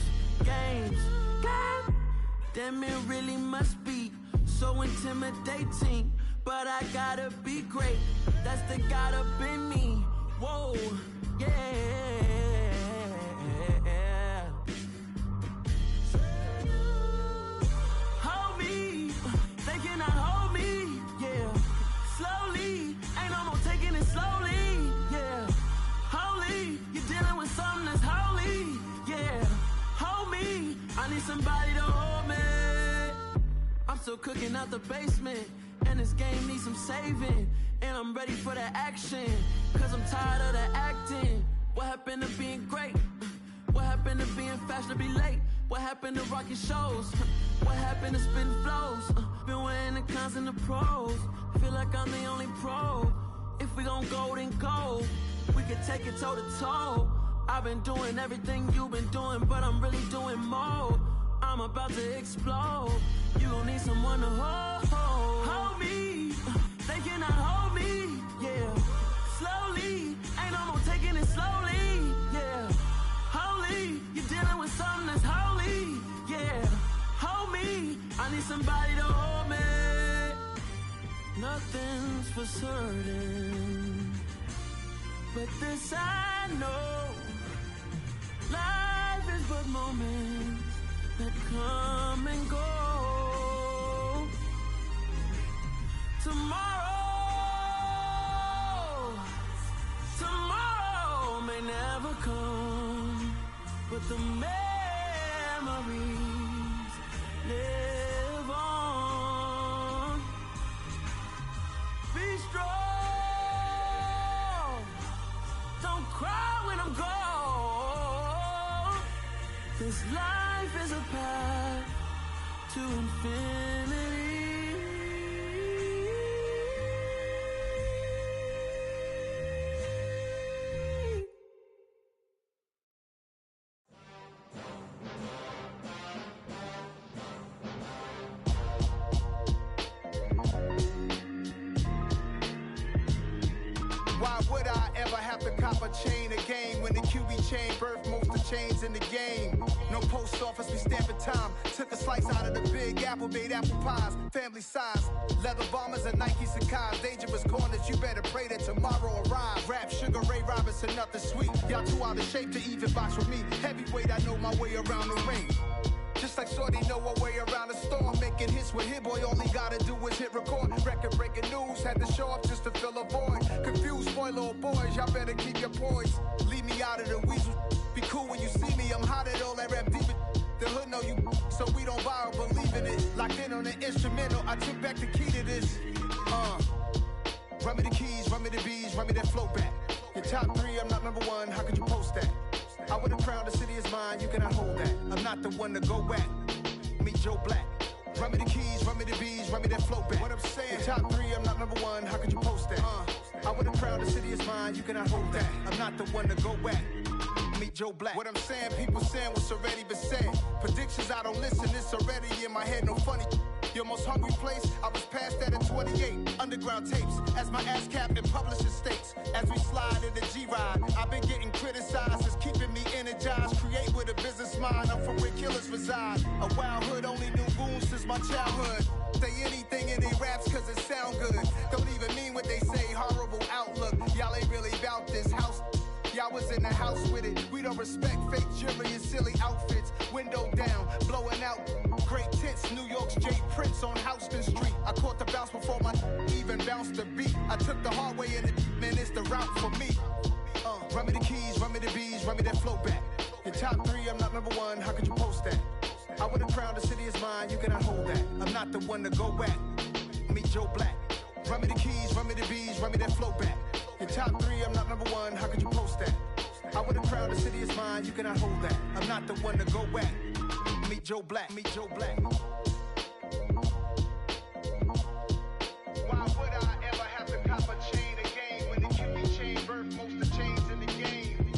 it really must be so intimidating. But I gotta be great. That's the God up in me. Whoa, yeah. Hold me, they cannot hold me, yeah. Slowly, ain't no more taking it slowly, yeah. Holy, you're dealing with something that's holy, yeah. Hold me, I need somebody to hold me. I'm still cooking out the basement, and this game needs some saving. And I'm ready for the action, cause I'm tired of the acting. What happened to being great? What happened to being fashionably late? What happened to rocking shows? What happened to spitting flows? Been wearing the cons and the pros. Feel like I'm the only pro. If we gon' go, then go. We could take it toe to toe. I've been doing everything you've been doing, but I'm really doing more. I'm about to explode. You gon' need someone to hold me. They cannot hold me, yeah. Slowly, ain't no more taking it slowly, yeah. Holy, you're dealing with something that's holy, yeah. Hold me, I need somebody to hold me. Nothing's for certain, but this I know. Life is but moments that come and go. Tomorrow may never come, but the memories live on. Be strong, don't cry when I'm gone. This life is a path to infinity. Why would I ever have to cop a chain again when the QB chain birthed most of the chains in the game? No post office, we stamping time. Took a slice out of the big apple, made apple pies, family size. Leather bombers and Nike Sacai's, dangerous corners, you better pray that tomorrow arrives. Rap, Sugar Ray Robinson, nothing sweet. Y'all too out of shape to even box with me. Heavyweight, I know my way around the ring. Just like Shorty know her way around the storm. Making hits with Hit Boy, all he gotta do is hit record. Record breaking news, had to show up just to fill a void. Confused boy, little boys, y'all better keep your poise. Leave me out of the weasel. Be cool when you see me, I'm hot at all that rap deep. The hood know you, so we don't borrow, believe in it. Locked in on the instrumental, I took back the key to this. Run me the keys, run me the bees, run me that flow back. Your top three, I'm not number one, how could you post that? I would've crowned the city is mine, you cannot hold that. I'm not the one to go back. Meet Joe Black. Run me the keys, run me the bees, run me that flow back. What I'm saying, your top three, I'm not number one, how could you post that? I would've crowned the city is mine, you cannot hold that. I'm not the one to go back. Meet Joe Black. What I'm saying, people saying what's already been said. Predictions, I don't listen, it's already in my head, no funny. Your most hungry place, I was past that in 28. Underground tapes, as my ass cap in publishing states. As we slide in the G-Ride, I've been getting criticized, it's keeping me energized. Create with a business mind, I'm from where killers reside. A wild hood, only knew goons since my childhood. Say anything in they raps cause it sound good. Don't even mean what they say, horrible outlook. Y'all ain't really about this house. Y'all was in the house with it. We don't respect fake jewelry and silly outfits. Window down, blowing out. Great tits, New York's J. Prince on Houston Street. I caught the bounce before my even bounced the beat. I took the hard way in it, man, it's the route for me. Run me the keys, run me the bees, run me that flow back. Your top three, I'm not number one, how could you post that? I would've crowned the city is mine, you cannot hold that. I'm not the one to go back. Meet Joe Black. Run me the keys, run me the bees, run me that flow back. Your top three, I'm not number one, how could you post that? I would've crowned the city is mine, you cannot hold that. I'm not the one to go back. Meet Joe Black, meet Joe Black. Why would I ever have to cop a chain again when the QB chain birthed most of the chains in the game?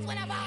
when I